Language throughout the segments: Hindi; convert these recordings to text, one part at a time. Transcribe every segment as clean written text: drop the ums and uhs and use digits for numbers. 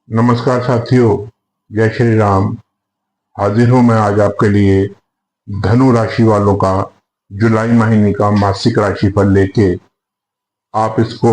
नमस्कार साथियों, जय श्री राम। हाजिर हूं मैं आज आपके लिए धनु राशि वालों का जुलाई महीने का मासिक राशिफल लेके। आप इसको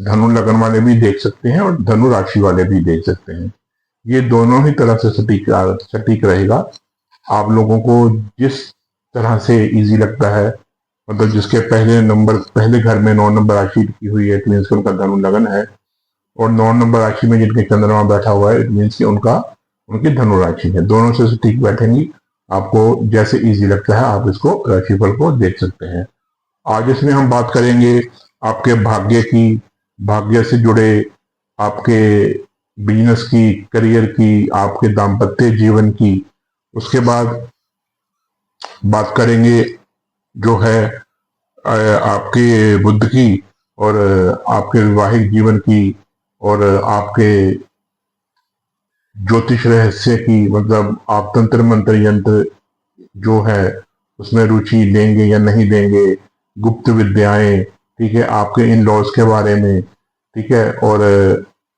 धनु लगन वाले भी देख सकते हैं और धनु राशि वाले भी देख सकते हैं। ये दोनों ही तरह से सटीक सटीक रहेगा। आप लोगों को जिस तरह से इजी लगता है, मतलब जिसके पहले घर में 9 नंबर राशि लिखी हुई है, इट मीन्स उनका धनु लगन है। और 9 नंबर राशि में जिनके चंद्रमा बैठा हुआ है, इट मीन्स कि उनकी धनु राशि है। दोनों से ठीक बैठेंगी। आपको जैसे इजी लगता है आप इसको राशिफल को देख सकते हैं। आज इसमें हम बात करेंगे आपके भाग्य की, भाग्य से जुड़े आपके बिजनेस की, करियर की, आपके दाम्पत्य जीवन की। उसके बाद बात करेंगे जो है आपके बुद्ध की, और आपके वैवाहिक जीवन की, और आपके ज्योतिष रहस्य की, मतलब आप तंत्र मंत्र यंत्र जो है उसमें रुचि लेंगे या नहीं लेंगे, गुप्त विद्याएं, ठीक है, आपके इन लॉज के बारे में, ठीक है, और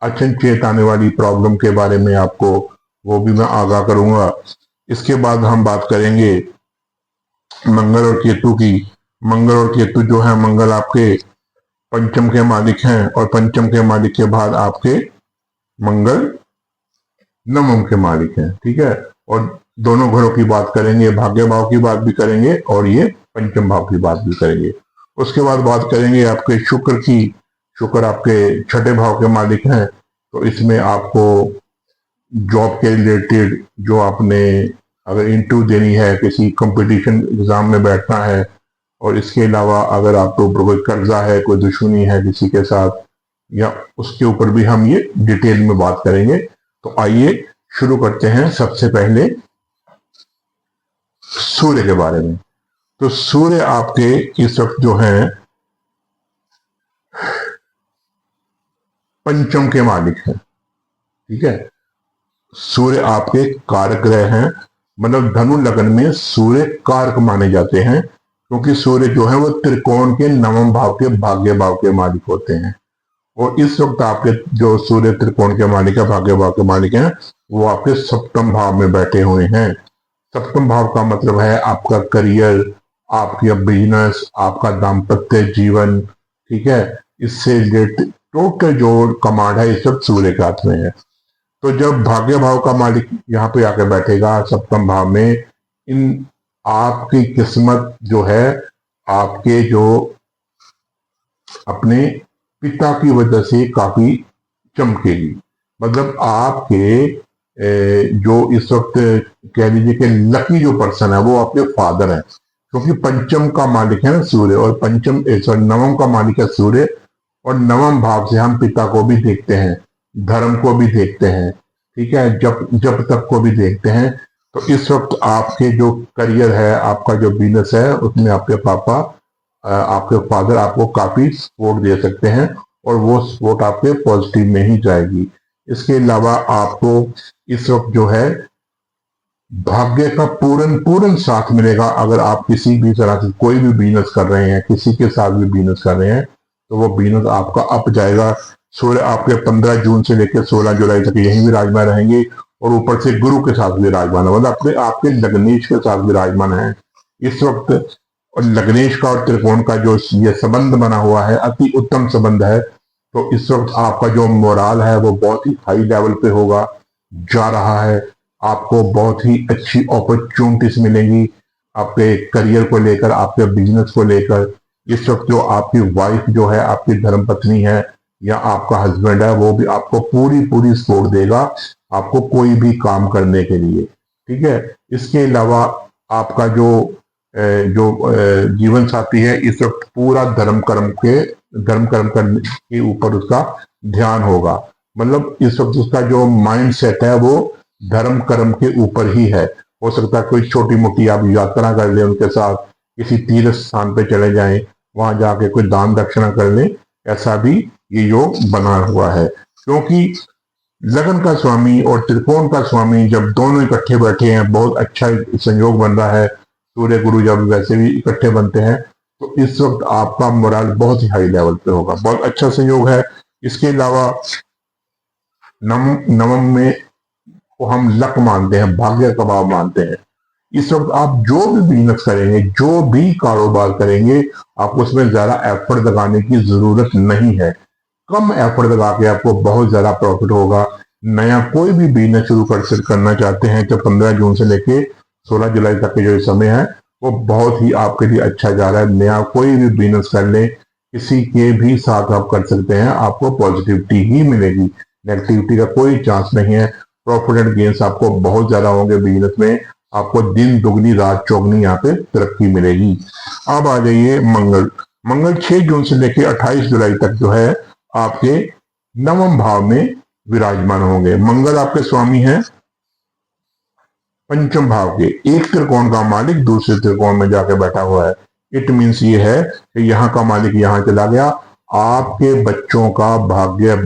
अचनचेत आने वाली प्रॉब्लम के बारे में आपको वो भी मैं आगाह करूंगा। इसके बाद हम बात करेंगे मंगल और केतु की। मंगल और केतु जो है, मंगल आपके पंचम के मालिक हैं, और पंचम के मालिक के बाद आपके मंगल नवम के मालिक हैं, ठीक है। और दोनों घरों की बात करेंगे, भाग्य भाव की बात भी करेंगे और ये पंचम भाव की बात भी करेंगे। उसके बाद बात करेंगे आपके शुक्र की। शुक्र आपके छठे भाव के मालिक हैं, तो इसमें आपको जॉब के रिलेटेड जो आपने अगर इंटरव्यू देनी है, किसी कंपटीशन एग्जाम में बैठना है, और इसके अलावा अगर आपके ऊपर कोई कर्जा है, कोई दुश्मनी है किसी के साथ, या उसके ऊपर भी हम ये डिटेल में बात करेंगे। तो आइए शुरू करते हैं सबसे पहले सूर्य के बारे में। तो सूर्य आपके इस वक्त जो है पंचम के मालिक है, ठीक है। सूर्य आपके कारक ग्रह हैं, मतलब धनु लगन में सूर्य कारक माने जाते हैं, क्योंकि सूर्य जो है वो त्रिकोण के नवम भाव के भाग्य भाव के मालिक होते हैं। और इस वक्त आपके जो सूर्य त्रिकोण के मालिक है, भाग्य भाव के मालिक हैं, वो आपके सप्तम भाव में बैठे हुए हैं। सप्तम भाव का मतलब है आपका करियर, आपका बिजनेस, आपका दाम्पत्य जीवन, ठीक है। इससे रिलेटेड टोटल जो कमांड है इस वक्त सूर्य के हाथ में है। तो जब भाग्य भाव का मालिक यहाँ पे आके बैठेगा सप्तम भाव में, इन आपकी किस्मत जो है आपके जो अपने पिता की वजह से काफी चमकेगी। मतलब आपके जो इस वक्त कह लीजिए कि लकी जो पर्सन है वो आपके फादर है, क्योंकि पंचम का मालिक है ना सूर्य, और नवम का मालिक है सूर्य। और नवम भाव से हम पिता को भी देखते हैं, धर्म को भी देखते हैं, ठीक है, जब जब तक को भी देखते हैं। तो इस वक्त आपके जो करियर है, आपका जो बिजनेस है, उसमें आपके पापा, आपके फादर आपको काफी सपोर्ट दे सकते हैं, और वो सपोर्ट आपके पॉजिटिव में ही जाएगी। इसके अलावा आपको इस वक्त जो है भाग्य का पूर्ण पूर्ण साथ मिलेगा। अगर आप किसी भी तरह से कोई भी बिजनेस कर रहे हैं, किसी के साथ भी बिजनेस कर रहे हैं, तो वो बिजनेस आपका अप जाएगा। सूर्य आपके 15 जून से लेकर 16 जुलाई तक यहीं विराजमान रहेंगे, और ऊपर से गुरु के साथ विराजमान है, मतलब अपने आपके लग्नेश के साथ विराजमान है इस वक्त। और लग्नेश का और त्रिकोण का जो ये संबंध बना हुआ है, अति उत्तम संबंध है। तो इस वक्त आपका जो मोराल है वो बहुत ही हाई लेवल पे होगा, जा रहा है। आपको बहुत ही अच्छी अपॉर्चुनिटीज मिलेंगी आपके करियर को लेकर, आपके बिजनेस को लेकर। इस वक्त जो आपकी वाइफ जो है, आपकी धर्मपत्नी है, या आपका हस्बैंड है, वो भी आपको पूरी पूरी सपोर्ट देगा आपको कोई भी काम करने के लिए, ठीक है। इसके अलावा आपका जो जीवन साथी है, इस वक्त पूरा धर्म कर्म करने के ऊपर उसका ध्यान होगा। मतलब इस वक्त उसका जो माइंड सेट है वो धर्म कर्म के ऊपर ही है। हो सकता है कोई छोटी मोटी आप यात्रा कर ले उनके साथ, किसी तीर्थ स्थान पे चले जाएं, वहां जाके कोई दान दक्षिणा कर लें, ऐसा भी ये योग बना हुआ है। क्योंकि लगन का स्वामी और त्रिकोण का स्वामी जब दोनों इकट्ठे बैठे हैं, बहुत अच्छा संयोग बन रहा है। सूर्य गुरु जब वैसे भी इकट्ठे बनते हैं, तो इस वक्त आपका मोरल बहुत ही हाई लेवल पे होगा, बहुत अच्छा संयोग है। इसके अलावा नवम में को हम लक मानते हैं, भाग्य का भाव मानते हैं। इस वक्त आप जो भी बिजनेस करेंगे, जो भी कारोबार करेंगे, आपको उसमें ज्यादा एफर्ट लगाने की जरूरत नहीं है। कम एफर्ट लगा के आपको बहुत ज्यादा प्रॉफिट होगा। नया कोई भी बिजनेस शुरू करना चाहते हैं तो 15 जून से लेके 16 जुलाई तक के जो समय है वो बहुत ही आपके लिए अच्छा जा रहा है। नया कोई भी बिजनेस कर ले, किसी के भी साथ आप कर सकते हैं, आपको पॉजिटिविटी ही मिलेगी, नेगेटिविटी का कोई चांस नहीं है। प्रॉफिट एंड गेन्स आपको बहुत ज्यादा होंगे बिजनेस में, आपको दिन दुगनी रात चौगनी यहाँ पे तरक्की मिलेगी। अब आ जाइए मंगल। मंगल 6 जून से लेकर 28 जुलाई तक जो है आपके नवम भाव में विराजमान होंगे। मंगल आपके स्वामी हैं पंचम भाव के, एक त्रिकोण का मालिक दूसरे त्रिकोण में जाके बैठा हुआ है। इट मीन्स ये है कि यहाँ का मालिक यहाँ चला गया। आपके बच्चों का भाग्य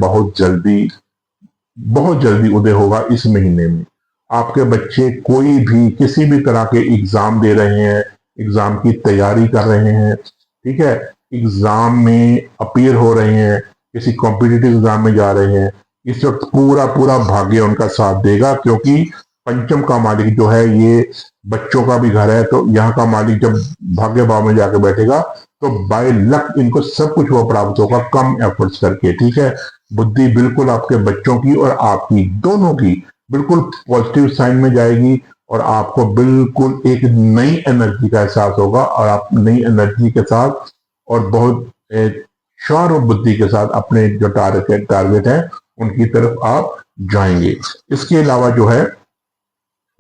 बहुत जल्दी उदय होगा इस महीने में। आपके बच्चे कोई भी किसी भी तरह के एग्जाम दे रहे हैं, एग्जाम की तैयारी कर रहे हैं, ठीक है, एग्जाम में अपीयर हो रहे हैं, किसी कॉम्पिटिटिव एग्जाम में जा रहे हैं, इस वक्त पूरा भाग्य उनका साथ देगा, क्योंकि पंचम का मालिक जो है ये बच्चों का भी घर है। तो यहाँ का मालिक जब भाग्य भाव में जाकर बैठेगा तो बाय लक इनको सब कुछ वो प्राप्त होगा, कम एफर्ट्स करके, ठीक है। बुद्धि बिल्कुल आपके बच्चों की और आपकी दोनों की बिल्कुल पॉजिटिव साइन में जाएगी और आपको बिल्कुल एक नई एनर्जी का एहसास होगा और आप नई एनर्जी के साथ और बहुत शार्प बुद्धि के साथ अपने जो टारगेट है उनकी तरफ आप जाएंगे। इसके अलावा जो है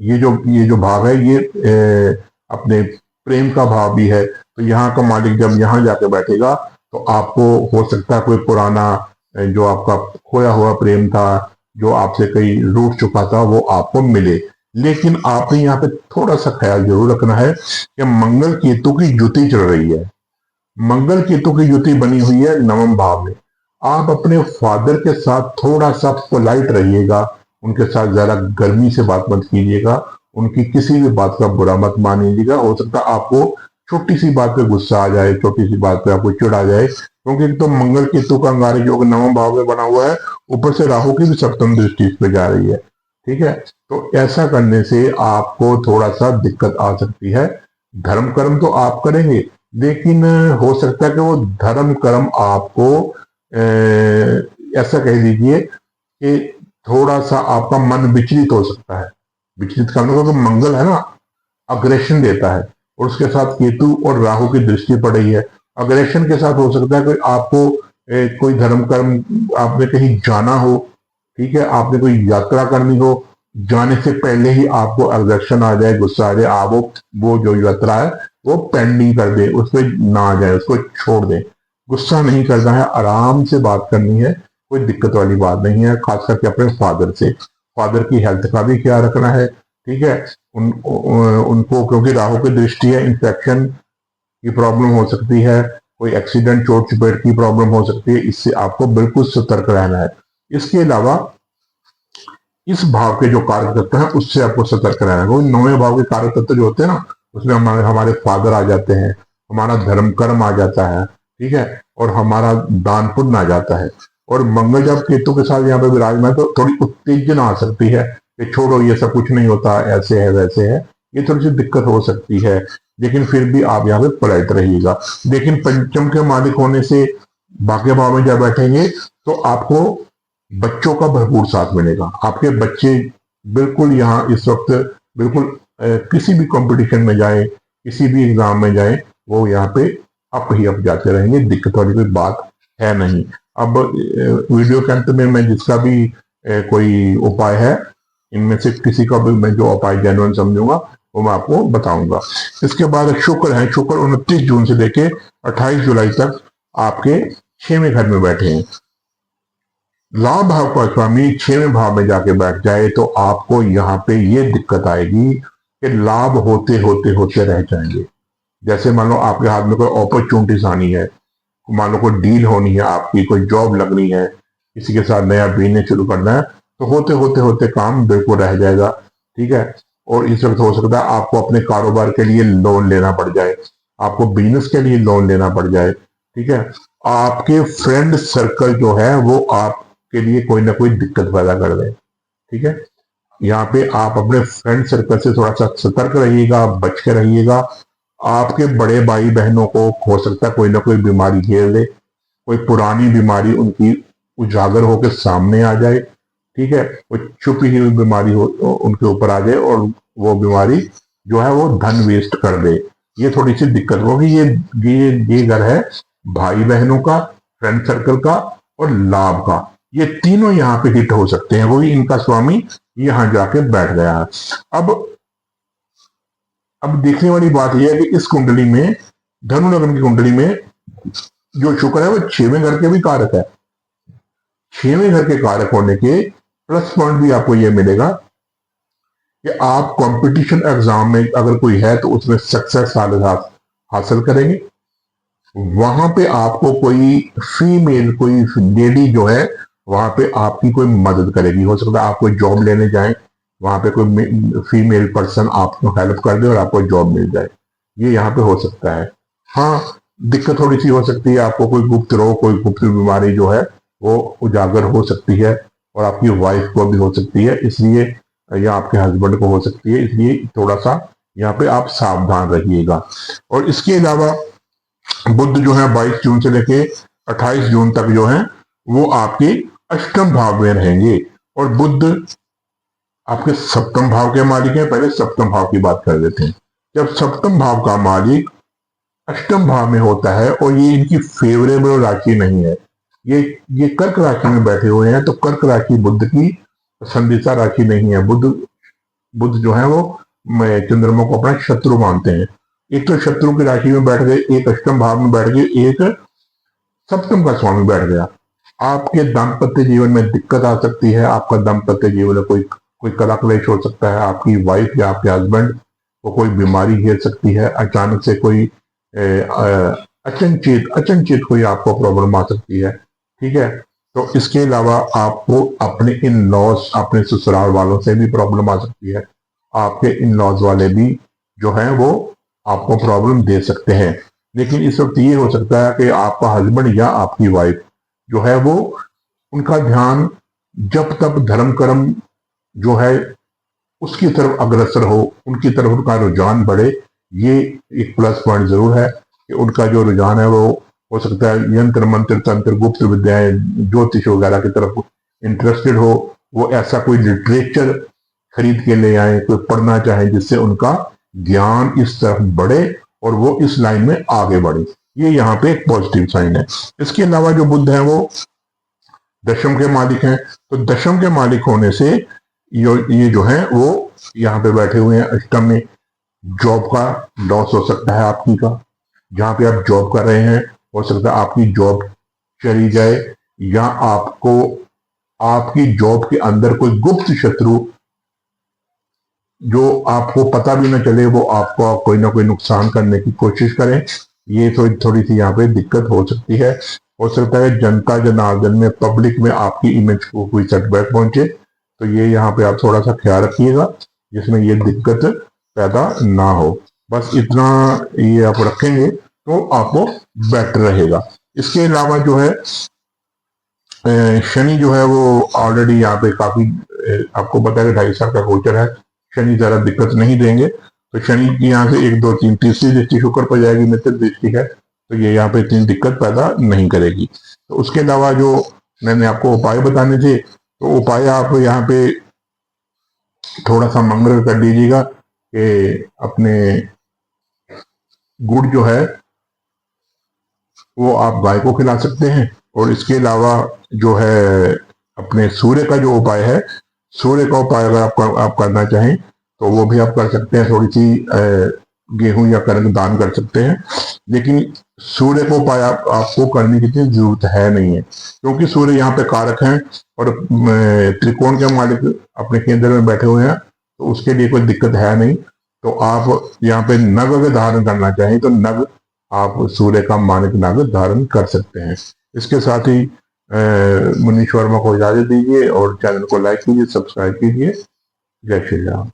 ये जो भाव है ये अपने प्रेम का भाव भी है। तो यहाँ का मालिक जब यहाँ जाके बैठेगा तो आपको हो सकता है कोई पुराना जो आपका खोया हुआ प्रेम था, जो आपसे कहीं रूठ चुका था, वो आपको मिले। लेकिन आपने यहाँ पे थोड़ा सा ख्याल जरूर रखना है कि मंगल केतु की युति चल रही है। मंगल केतु की युति बनी हुई है नवम भाव में। आप अपने फादर के साथ थोड़ा सा पोलाइट रहिएगा, उनके साथ ज्यादा गर्मी से बात मत कीजिएगा, उनकी किसी भी बात का बुरा मत मानिएगा। हो सकता है आपको छोटी सी बात पे गुस्सा आ जाए, छोटी सी बात पे आपको चिढ़ आ जाए, क्योंकि तो मंगल केतु का अंगारक योग नवम भाव में बना हुआ है, ऊपर से राहु की भी सप्तम दृष्टि इस पे जा रही है, ठीक है। तो ऐसा करने से आपको थोड़ा सा दिक्कत आ सकती है। धर्म कर्म तो आप करेंगे, लेकिन हो सकता है कि वो धर्म कर्म आपको ऐसा कह दीजिए कि थोड़ा सा आपका मन विचलित हो सकता है। विचलित करने का तो मंगल है ना, अग्रेशन देता है, और उसके साथ केतु और राहु की दृष्टि पड़ रही है। अग्रेशन के साथ हो सकता है कि आपको कोई धर्म कर्म, आपने कहीं जाना हो, ठीक है, आपने कोई यात्रा करनी हो, जाने से पहले ही आपको अग्रेशन आ जाए, गुस्सा आ जाए, आप वो जो यात्रा है वो पेंडिंग कर दे, उस पर ना आ जाए, उसको छोड़ दे। गुस्सा नहीं करना है, आराम से बात करनी है, कोई दिक्कत वाली बात नहीं है। खास करके अपने फादर से, फादर की हेल्थ का भी ख्याल रखना है, ठीक है। उनको क्योंकि राहु की दृष्टि है, इंफेक्शन की प्रॉब्लम हो सकती है, कोई एक्सीडेंट चोट चपेट की प्रॉब्लम हो सकती है, इससे आपको बिल्कुल सतर्क रहना है। इसके अलावा इस भाव के जो कारक तत्व है उससे आपको सतर्क रहना है, क्योंकि नौवें भाव के कारक तत्व जो होते हैं ना, उसमें हमारे फादर आ जाते हैं, हमारा धर्म कर्म आ जाता है, ठीक है, और हमारा दान पुण्य आ जाता है। और मंगल जब केतु के साथ यहाँ पे विराजमान है तो थोड़ी उत्तेजना आ सकती है कि छोड़ो ये सब कुछ नहीं होता, ऐसे है वैसे है, ये थोड़ी सी दिक्कत हो सकती है। लेकिन फिर भी आप यहाँ पे पोलाइट रहिएगा। लेकिन पंचम के मालिक होने से भाग्य भाव में जब बैठेंगे तो आपको बच्चों का भरपूर साथ मिलेगा। आपके बच्चे बिल्कुल यहाँ इस वक्त बिल्कुल किसी भी कंपटीशन में जाए, किसी भी एग्जाम में जाए, वो यहाँ पे अप ही अप जाते रहेंगे, दिक्कत वाली कोई बात है नहीं। अब वीडियो के अंत में मैं जिसका भी कोई उपाय है, इनमें से किसी का भी मैं जो उपाय जेन्युइन समझूंगा वो मैं आपको बताऊंगा। इसके बाद शुक्र है, शुक्र 29 जून से लेके 28 जुलाई तक आपके 6वें घर में बैठे हैं। लाभ भाव का स्वामी 6वें भाव में जाके बैठ जाए तो आपको यहाँ पे ये दिक्कत आएगी कि लाभ होते होते होते रह जाएंगे। जैसे मान लो आपके हाथ में कोई अपॉर्चुनिटीज आनी है, मान लो कोई डील होनी है, आपकी कोई जॉब लगनी है, किसी के साथ नया बिजनेस शुरू करना है, तो होते होते होते काम बिल्कुल रह जाएगा, ठीक है। और इस वक्त हो सकता है आपको अपने कारोबार के लिए लोन लेना पड़ जाए, आपको बिजनेस के लिए लोन लेना पड़ जाए, ठीक है। आपके फ्रेंड सर्कल जो है वो आप के लिए कोई ना कोई दिक्कत पैदा कर दे। ठीक है, यहाँ पे आप अपने फ्रेंड सर्कल से थोड़ा सा सतर्क रहिएगा, बच के रहिएगा। आपके बड़े भाई बहनों को हो सकता है कोई ना कोई बीमारी घेर ले, कोई पुरानी बीमारी उनकी उजागर होकर सामने आ जाए। ठीक है, वो छुपी हुई बीमारी हो उनके ऊपर आ जाए और वो बीमारी जो है वो धन वेस्ट कर दे। ये थोड़ी सी दिक्कत होगी। ये घर है भाई बहनों का, फ्रेंड सर्कल का और लाभ का। ये तीनों यहाँ पे हिट हो सकते हैं। वही इनका स्वामी यहाँ जाके बैठ गया है। अब देखने वाली बात यह है कि इस कुंडली में, धनु लग्न की कुंडली में जो शुक्र है वो 6वें घर के भी कारक है। 6वें घर के कारक होने के प्लस पॉइंट भी आपको यह मिलेगा कि आप कंपटीशन एग्जाम में अगर कोई है तो उसमें सक्सेस हासिल करेंगे। वहां पे आपको कोई फीमेल, कोई लेडी जो है वहां पे आपकी कोई मदद करेगी। हो सकता है आप कोई जॉब लेने जाएं, वहां पे कोई फीमेल पर्सन आपको हेल्प कर दे और आपको जॉब मिल जाए। ये यहाँ पे हो सकता है। हाँ, दिक्कत थोड़ी सी हो सकती है, आपको कोई गुप्त रोग, कोई गुप्त बीमारी जो है वो उजागर हो सकती है और आपकी वाइफ को भी हो सकती है, इसलिए या आपके हस्बैंड को हो सकती है, इसलिए थोड़ा सा यहाँ पे आप सावधान रहिएगा। और इसके अलावा बुध जो है 22 जून से लेके 28 जून तक जो है वो आपके अष्टम भाव में रहेंगे। और बुध आपके सप्तम भाव के मालिक हैं। पहले सप्तम भाव की बात कर लेते हैं। जब सप्तम भाव का मालिक अष्टम भाव में होता है और ये इनकी फेवरेबल राशि नहीं है, ये कर्क राशि में बैठे हुए हैं, तो कर्क राशि बुध की पसंदीदा राशि नहीं है। बुध जो है वो चंद्रमा को अपना शत्रु मानते हैं। एक तो शत्रु की राशि में बैठ गए, एक अष्टम भाव में बैठ गए, एक सप्तम का स्वामी बैठ गया। आपके दाम्पत्य जीवन में दिक्कत आ सकती है। आपका दाम्पत्य जीवन में कोई कला क्लेश हो सकता है। आपकी वाइफ या आपके हस्बैंड को कोई बीमारी घेर सकती है। अचानक से कोई अचनचेत कोई आपको प्रॉब्लम आ सकती है। ठीक है, तो इसके अलावा आपको अपने इन लॉज, अपने ससुराल वालों से भी प्रॉब्लम आ सकती है। आपके इन लॉज वाले भी जो है वो आपको प्रॉब्लम दे सकते हैं। लेकिन इस वक्त ये हो सकता है कि आपका हस्बैंड या आपकी वाइफ जो है वो, उनका ध्यान जब तक धर्म कर्म जो है उसकी तरफ अग्रसर हो, उनकी तरफ उनका रुझान बढ़े। ये एक प्लस पॉइंट जरूर है कि उनका जो रुझान है वो हो सकता है यंत्र मंत्र तंत्र गुप्त विद्याएं ज्योतिष वगैरह की तरफ इंटरेस्टेड हो। वो ऐसा कोई लिटरेचर खरीद के ले आए, कोई पढ़ना चाहे, जिससे उनका ज्ञान इस तरफ बढ़े और वो इस लाइन में आगे बढ़े। ये यहाँ पे एक पॉजिटिव साइन है। इसके अलावा जो बुध है वो दशम के मालिक हैं, तो दशम के मालिक होने से ये जो है वो यहाँ पे बैठे हुए हैं अष्टम में। जॉब का लॉस हो सकता है आपकी का, जहाँ पे आप जॉब कर रहे हैं हो सकता है आपकी जॉब चली जाए, या आपको आपकी जॉब के अंदर कोई गुप्त शत्रु जो आपको पता भी ना चले वो आपको कोई ना कोई नुकसान करने की कोशिश करें। ये थोड़ी सी यहाँ पे दिक्कत हो सकती है। हो सकता है जनता जनार्दन में, पब्लिक में आपकी इमेज को कोई सेटबैक पहुंचे, तो ये यहाँ पे आप थोड़ा सा ख्याल रखिएगा जिसमें ये दिक्कत पैदा ना हो। बस इतना ये आप रखेंगे तो आपको बेटर रहेगा। इसके अलावा जो है शनि जो है वो ऑलरेडी यहाँ पे काफी, आपको पता है कि 2.5 साल का गोचर है। शनि जरा दिक्कत नहीं देंगे, तो शनि की यहाँ से 1 2 3 तीसरी दृष्टि शुक्र पर जाएगी, मित्र दृष्टि है, तो ये यहाँ पे इतनी दिक्कत पैदा नहीं करेगी। तो उसके अलावा जो मैंने आपको उपाय बताने थे, तो उपाय आप यहाँ पे थोड़ा सा मंगल कर लीजिएगा कि अपने गुड़ जो है वो आप गाय को खिला सकते हैं। और इसके अलावा जो है अपने सूर्य का जो उपाय है, सूर्य का उपाय अगर आप करना चाहें तो वो भी आप कर सकते हैं। थोड़ी सी गेहूं या कणक दान कर सकते हैं, लेकिन सूर्य को उपाय आपको करने की इतनी जरूरत है नहीं है, क्योंकि सूर्य यहाँ पे कारक हैं और त्रिकोण के मालिक अपने केंद्र में बैठे हुए हैं, तो उसके लिए कोई दिक्कत है नहीं। तो आप यहाँ पे नग अगर धारण करना चाहें तो नग आप सूर्य का मानिक नग धारण कर सकते हैं। इसके साथ ही मनीष वर्मा को इजाजत दीजिए और चैनल को लाइक कीजिए, सब्सक्राइब कीजिए। जय श्री राम।